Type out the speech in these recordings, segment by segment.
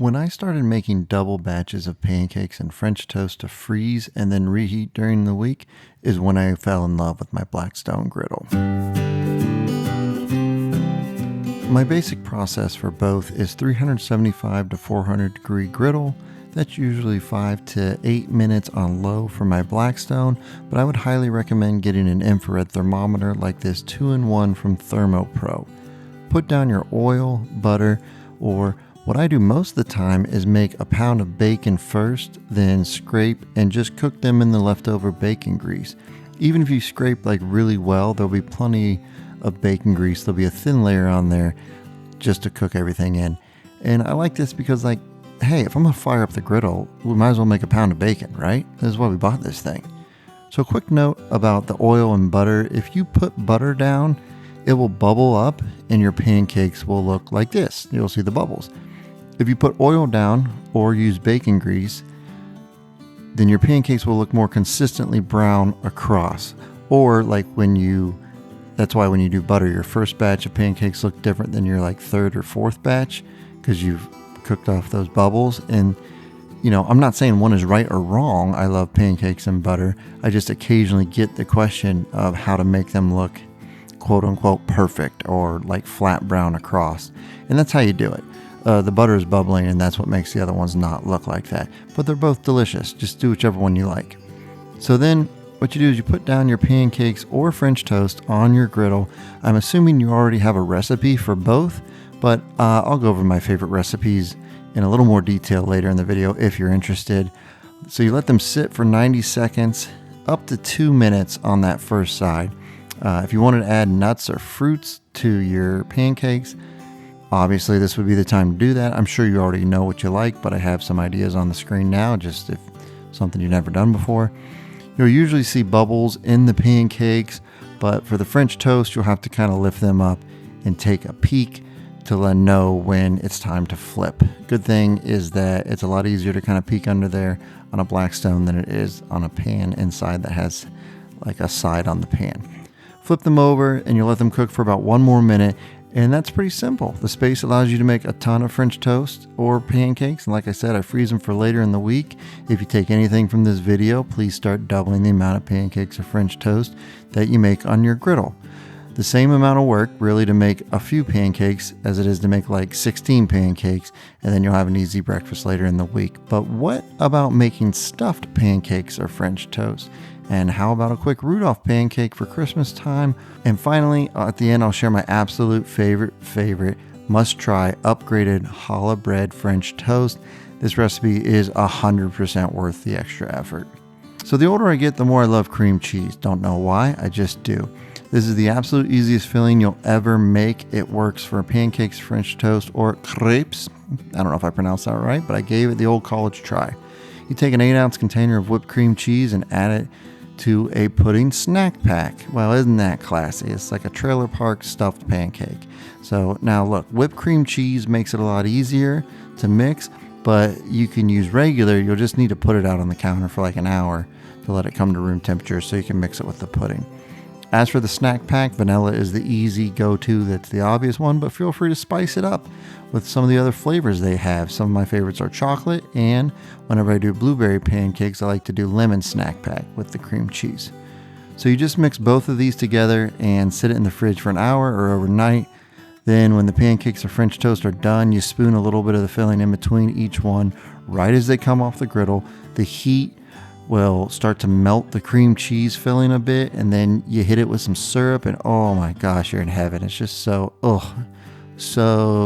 When I started making double batches of pancakes and French toast to freeze and then reheat during the week is when I fell in love with my Blackstone griddle. My basic process for both is 375 to 400 degree griddle. That's usually 5 to 8 minutes on low for my Blackstone, but I would highly recommend getting an infrared thermometer like this 2-in-1 from ThermoPro. Put down your oil, butter, or what I do most of the time is make a pound of bacon first, then scrape and just cook them in the leftover bacon grease. Even if you scrape like really well, there'll be plenty of bacon grease. There'll be a thin layer on there just to cook everything in. And I like this because hey, if I'm gonna fire up the griddle, we might as well make a pound of bacon, right? This is why we bought this thing. So a quick note about the oil and butter. If you put butter down, it will bubble up and your pancakes will look like this. You'll see the bubbles. If you put oil down or use bacon grease, then your pancakes will look more consistently brown across. Or that's why when you do butter, your first batch of pancakes look different than your third or fourth batch because you've cooked off those bubbles. And I'm not saying one is right or wrong. I love pancakes and butter. I just occasionally get the question of how to make them look quote unquote perfect or flat brown across. And that's how you do it. The butter is bubbling and that's what makes the other ones not look like that. But they're both delicious. Just do whichever one you like. So then what you do is you put down your pancakes or French toast on your griddle. I'm assuming you already have a recipe for both, but I'll go over my favorite recipes in a little more detail later in the video if you're interested. So you let them sit for 90 seconds, up to 2 minutes on that first side. If you wanted to add nuts or fruits to your pancakes, obviously this would be the time to do that. I'm sure you already know what you like, but I have some ideas on the screen now, just if something you've never done before. You'll usually see bubbles in the pancakes, but for the French toast, you'll have to kind of lift them up and take a peek to know when it's time to flip. Good thing is that it's a lot easier to kind of peek under there on a Blackstone than it is on a pan inside that has a side on the pan. Flip them over and you let them cook for about 1 more minute. And that's pretty simple. The space allows you to make a ton of French toast or pancakes. And like I said, I freeze them for later in the week. If you take anything from this video, please start doubling the amount of pancakes or French toast that you make on your griddle. The same amount of work really to make a few pancakes as it is to make 16 pancakes, and then you'll have an easy breakfast later in the week. But what about making stuffed pancakes or French toast? And how about a quick Rudolph pancake for Christmas time? And finally, at the end, I'll share my absolute favorite must-try upgraded challah bread French toast. This recipe is 100% worth the extra effort. So the older I get, the more I love cream cheese. Don't know why, I just do. This is the absolute easiest filling you'll ever make. It works for pancakes, French toast, or crepes. I don't know if I pronounced that right, but I gave it the old college try. You take an 8-ounce container of whipped cream cheese and add it to a pudding snack pack. Well, isn't that classy? It's like a trailer park stuffed pancake. So now look, whipped cream cheese makes it a lot easier to mix, but you can use regular. You'll just need to put it out on the counter for an hour to let it come to room temperature so you can mix it with the pudding. As for the snack pack, vanilla is the easy go-to. That's the obvious one, but feel free to spice it up with some of the other flavors they have. Some of my favorites are chocolate, and whenever I do blueberry pancakes, I like to do lemon snack pack with the cream cheese. So you just mix both of these together and sit it in the fridge for an hour or overnight. Then when the pancakes or French toast are done, you spoon a little bit of the filling in between each one right as they come off the griddle. The heat will start to melt the cream cheese filling a bit, and then you hit it with some syrup, and oh my gosh, you're in heaven. It's just so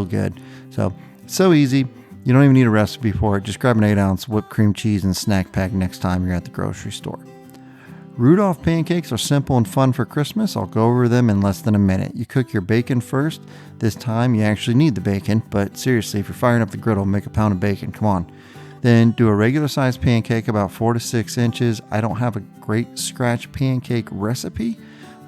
good. So easy. You don't even need a recipe for it. Just grab an 8-ounce whipped cream cheese and snack pack next time you're at the grocery store. Rudolph pancakes are simple and fun for Christmas. I'll go over them in less than a minute. You cook your bacon first. This time you actually need the bacon, but seriously, if you're firing up the griddle, make a pound of bacon. Come on. Then do a regular sized pancake about 4 to 6 inches. I don't have a great scratch pancake recipe.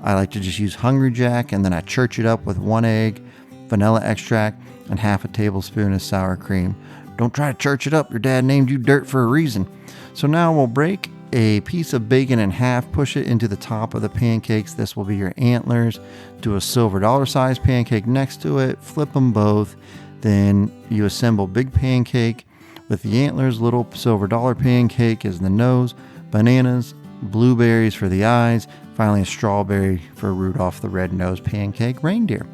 I like to just use Hungry Jack, and then I church it up with 1 egg, vanilla extract, and half a tablespoon of sour cream. Don't try to church it up. Your dad named you dirt for a reason. So now we'll break a piece of bacon in half, push it into the top of the pancakes. This will be your antlers. Do a silver dollar size pancake next to it, flip them both, Then you assemble big pancake with the antlers, little silver dollar pancake as the nose, bananas, blueberries for the eyes, finally a strawberry for Rudolph the red-nosed pancake reindeer.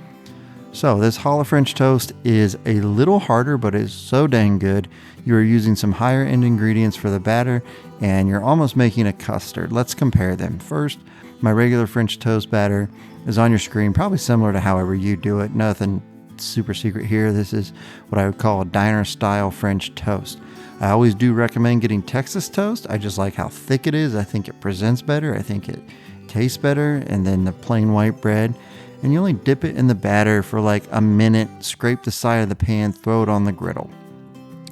So this Challah French toast is a little harder, but it's so dang good. You are using some higher end ingredients for the batter, and you're almost making a custard. Let's compare them. First, my regular French toast batter is on your screen, probably similar to however you do it. Nothing super secret here. This is what I would call a diner style French toast. I always do recommend getting Texas toast. I just like how thick it is. I think it presents better. I think it tastes better. And then the plain white bread. And you only dip it in the batter for like a minute, scrape the side of the pan, throw it on the griddle.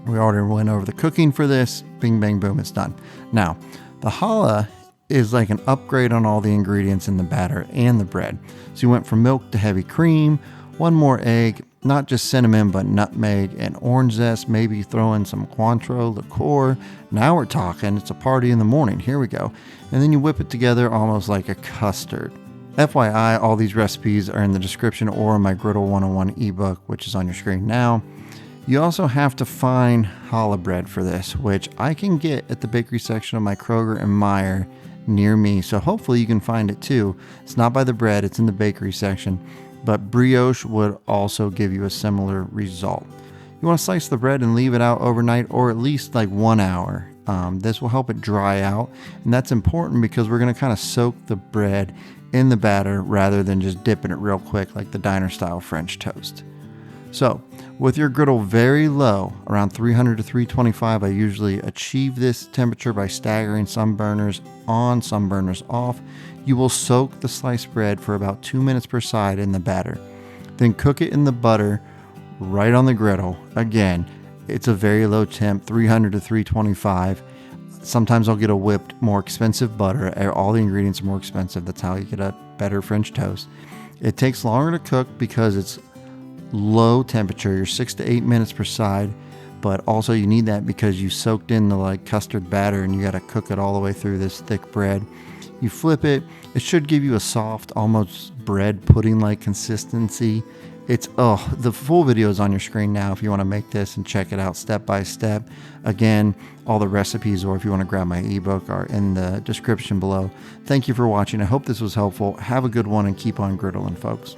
We already went over the cooking for this. Bing, bang, boom, it's done. Now, the challah is like an upgrade on all the ingredients in the batter and the bread. So you went from milk to heavy cream, one more egg, not just cinnamon, but nutmeg and orange zest, maybe throw in some Cointreau liqueur. Now we're talking, it's a party in the morning. Here we go. And then you whip it together almost like a custard. FYI, all these recipes are in the description or in my Griddle 101 ebook, which is on your screen now. You also have to find challah bread for this, which I can get at the bakery section of my Kroger and Meijer near me. So hopefully you can find it too. It's not by the bread, it's in the bakery section. But brioche would also give you a similar result. You want to slice the bread and leave it out overnight or at least like 1 hour. This will help it dry out. And that's important because we're going to kind of soak the bread in the batter rather than just dipping it real quick like the diner style French toast. So with your griddle very low, around 300 to 325, I usually achieve this temperature by staggering some burners on, some burners off. You will soak the sliced bread for about 2 minutes per side in the batter. Then cook it in the butter right on the griddle. Again, it's a very low temp, 300 to 325. Sometimes I'll get a whipped, more expensive butter. All the ingredients are more expensive. That's how you get a better French toast. It takes longer to cook because it's low temperature. You're 6 to 8 minutes per side. But also you need that because you soaked in the like custard batter and you got to cook it all the way through this thick bread. You flip it. It should give you a soft, almost bread pudding-like consistency. The full video is on your screen now if you want to make this and check it out step by step. Again, all the recipes, or if you want to grab my ebook, are in the description below. Thank you for watching. I hope this was helpful. Have a good one and keep on griddling, folks.